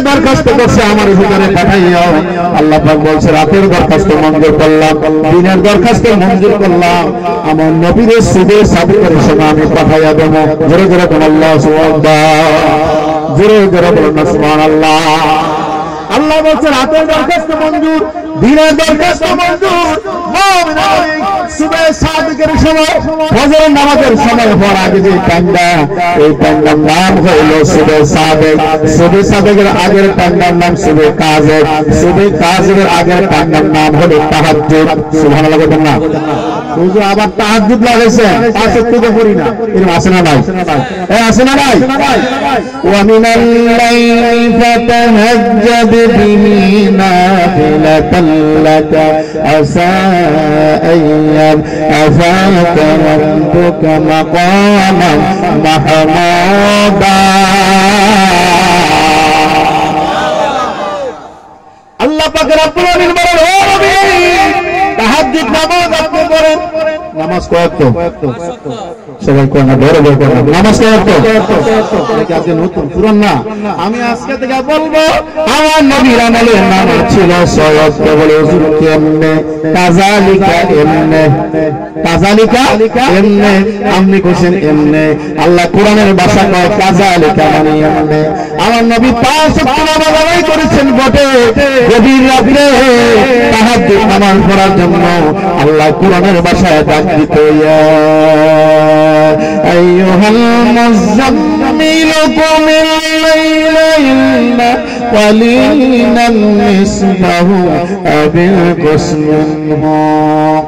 দরখাস্ত করছে আমার ভিতরে পাঠাইও। আল্লাহ পাক বলছে রাতের দরখাস্ত মঞ্জুর করলাম, দিনের দরখাস্ত মঞ্জুর করলাম, আমার নবীর সুদের সাদিকের সময় আমি পাঠাইয়া দেব। জোরে জোরে কোন আল্লাহ সুবহানাল্লাহ, জোরে জোরে বলুন না সুবহানাল্লাহ। আল্লাহ বলছে রাতের দরখাস্ত মঞ্জুর, দিনের দরখাস্ত মঞ্জুর। সুবে সাদিকের সময় ফজরের নামাজের সময় হওয়ার আগে যে টাইমটা, এই টাইমটার নাম হইল সুবে সাদিক। সুবে সাদিকের আগের টাইমটার নাম সুবে কাজের, সুবে কাজের আগের টাইমটার নাম হলো তাহাজ্জুদ। সুবহানাল্লাহ বলবেন না? হুজুর আবার তাহাজ্জুদ লাগাইছে, পাঁচের থেকে পড়ি না, এরকম আছে না ভাই? আছে না ভাই? ওয়া মিনাল লাইলি ফাতাহাজ্জাদ বিহি নাফিলাতাল লাকা আসা আইয়াম আফাকা রাব্বুকা মাকামান মাহমুদা। আল্লাহ পাক রব্বুল আলামিন বলেন, ও নবী তাহাজ্জুদ নামাজ আপনি পড়েন। নামাজ কত? সবাই কোন বড় বড় কোন নামাজ কত? এটা আজকে নতুন পুরান না। আমি আজকে থেকে বলবো আমার নবীর আমলের নাম ছিল সওয়াব। বলে হুজুর কেমনে? কাযালিকা এমনে, কাযালিকা এমনে। আপনি কইছেন এমনে, আল্লাহ কোরআনের ভাষা কয় কাযালিকা মানে এমনে। আমার নবী 5 ওয়াক্ত নামাজ আদায় করেছেন বটে, গভীর রাতে তাহাজ্জুদ নামাজ পড়ার জন্য আল্লাহ কোরআনের ভাষায় ডাক দিত, ইয়া আইয়ুহাল মুযাম্মিলু কুমিল লাইলা ইল্লা কালিলান নিসফাহু আবিল কুসমিনহু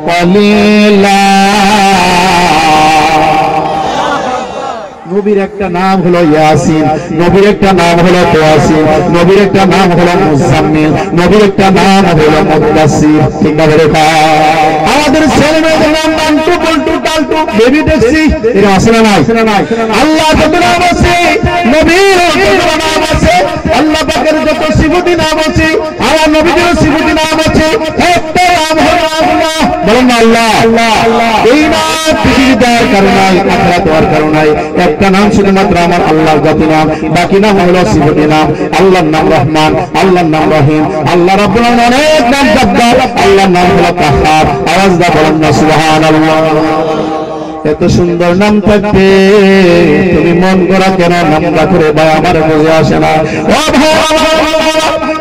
কালিলা। নবীর একটা নাম হলো ইয়াসিন, নবীর একটা নাম হলো তাওয়াসিন, নবীর একটা নাম হলো মুজাম্মিল, নবীর একটা নাম হলো মুদাসসির। ঠিক না বেটা? আমাদের ছেলেমেয়েদের নাম বান্টু বল্টু টালটু বেবি ট্যাক্সি, এর আছে না নাই? আল্লাহ যত নাম আছে, নবীর যত নাম আছে, আল্লাহ পাকের যত সিফাতি নাম আছে, আমার নবীর সিফাতি নাম আছে, একটা নাম হলো আল্লাহ। বলেন না আল্লাহ। এই নাম পৃথিবী দেওয়ার কারণ নাই, আখিরাত দেওয়ার কারণ নাই। একটা নাম শুধুমাত্র আমার আল্লাহর জাতি নাম, বাকি নাম হলো সিফাতি নাম। আল্লাহর নাম রহমান, আল্লাহর নাম রহিম, আল্লাহ রাব্বুল আলামিন অনেক নাম জব্বার, আল্লাহর নাম হলো কাহ্হার। আওয়াজ দা বলেন না সুবহানাল্লাহ। এত সুন্দর নাম থাকতে তুমি মন করা কেন নামটা করে ভাই আমার বুঝে আসে না। ও ভাই,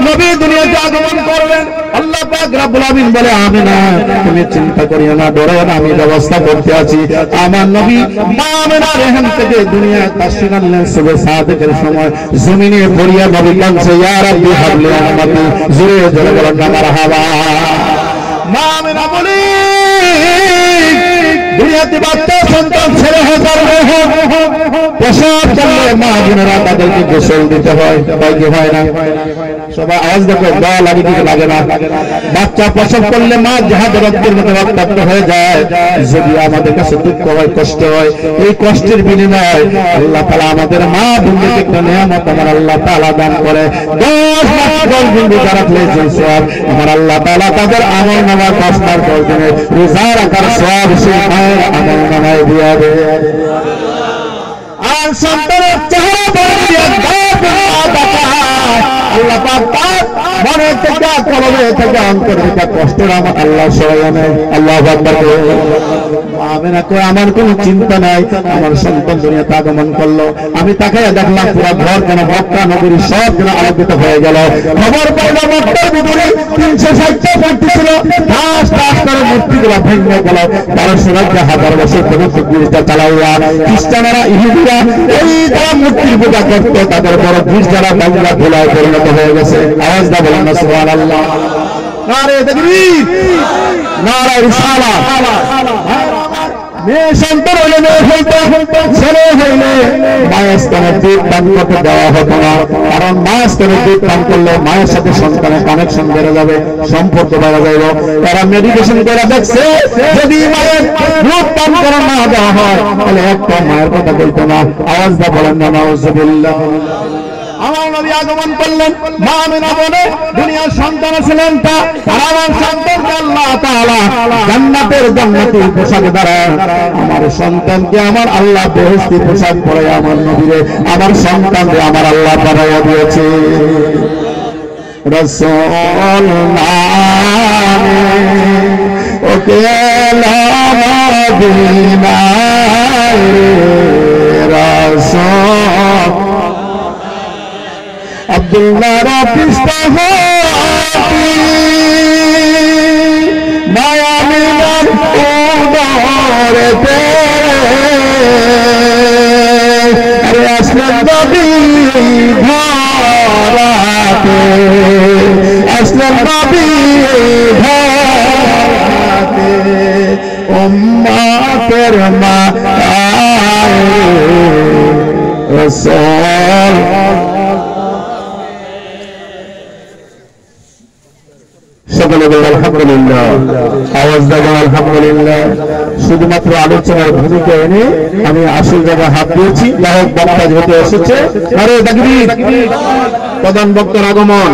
নবী দুনিয়াতে আগমন করবেন, আল্লাহ পাক রব্বুল আলামিন বলে আমিনা তুমি চিন্তা করিও না, ডরাও না, আমি ব্যবস্থা করতে আছি। আমার নবী মা আমিনা রেহান থেকে দুনিয়ায় তাশরীফ আনলেন সুবে সাদিকের সময়। জমিনে পড়িয়া নবী কাঁদছে, ইয়া রাব্বি হাবলি উম্মতি। জোরে জোরে বলেন না মারহাবা। মা আমিনা বলে দুনিয়াতে বাচ্চা সন্তান ছেলে হোক আর মেয়ে হোক, প্রসব করলে মা বোনেরা তাদেরকে গোসল দিতে হয়, কি হয় না? সবাই আওয়াজ দেখো, দোয়া লাগে কি লাগে না? বাচ্চা প্রসব করলে মা জাহাজের রক্তের মতো রক্তাক্ত হয়ে যায়। যদি আমাদের কাছে দুঃখ হয়, কষ্ট হয়, এই কষ্টের বিনিময়ে আল্লাহ তাআলা আমাদের মা বোনদেরকে একটা নিয়ামত আমার আল্লাহ তাআলা দান করে। 10 মাস 10 দিন রোজা রাখলে যে সওয়াব আমার আল্লাহ তাআলা তাদের আমল নামায় 10 মাস 10 দিনের রোজা রাখার সওয়াব সেই মায়ের আমল নামায় দিয়ে দেয়। আর সন্তানের চেহারা বদলিয়ে আল্লাহ পাক মনের থেকে কলবে থেকে অন্তর থেকে কষ্টের আমার আল্লাহ সরাইয়া নেয়। আল্লাহু আকবার। আমিনা কই আমার কোনো চিন্তা নাই, আমার সন্তান দুনিয়াতে আগমন করলো, আমি তাকাইয়া দেখলাম পুরো ঘর যেন মক্কা নগরী সব যেন আলোকিত হয়ে গেল। খবর পাইলাম মক্কার ভিতরে 360টা মূর্তি ছিল, ঠাস ঠাস করে মূর্তিগুলো ভেঙে গেল। 1200 বছর পর্যন্ত গির্জা চালাইয়া খ্রিস্টানরা ইহুদিরা এই তারা মূর্তির পূজা করত, তাদের বড় গির্জারা বাংলা ভোলায় পরিণত হয়ে গেছে। আওয়াজ দা বলেন না সুবহানাল্লাহ। নারে তাকবীর, নারে রিসালাত। মেয়ে সন্তান হইলে মেয়ে হইতো, ছেলে হইলে মায়ের স্তনে দুধ পান করতে দেওয়া হতো না, কারণ মায়ের স্তনে দুধ পান করলে মায়ের সাথে সন্তানের কানেকশন বেড়ে যাবে, সম্পর্ক বেড়ে যাবে। তারা মেডিটেশন করে দেখছে যদি মায়ের দুধ পান করা না দেওয়া হয় তাহলে একটা মায়ের কথা বলতো না। আওয়াজ দা বলেন না নাউযুবিল্লাহ। আমার নবী আগমন করলেন, মা আমিনা বলে দুনিয়ার সন্তান ছিলেন তা, আর আমার সন্তানকে আল্লাহ তাআলা জান্নাতের জান্নাতি পোশাক দ্বারা আমার সন্তানকে আমার আল্লাহ বেহেশতি পোশাক পরাইয়া আমার নবীরে আমার সন্তানকে আমার আল্লাহ পরাইয়া দিয়েছে। রসুল নামে ওকে মদিনায় রসুল আব্দুল্লাহ পিস্তা হতি মায়ামিনার উদরেতে আরে আসলেন নবী ধরাতে আসলেন নবী ধরাতে উম্মতের মায় রাসূল সকলে বলেন আলহামদুলিল্লাহ, আওয়াজ দেবেন আলহামদুলিল্লাহ। শুধুমাত্র আলোচনার ভূমিকা এনে আমি আসল জায়গায় হাত দিয়েছি। যাই হোক, বক্তা যেহেতু এসেছে, আরে তাকবীর, প্রধান বক্তার আগমন।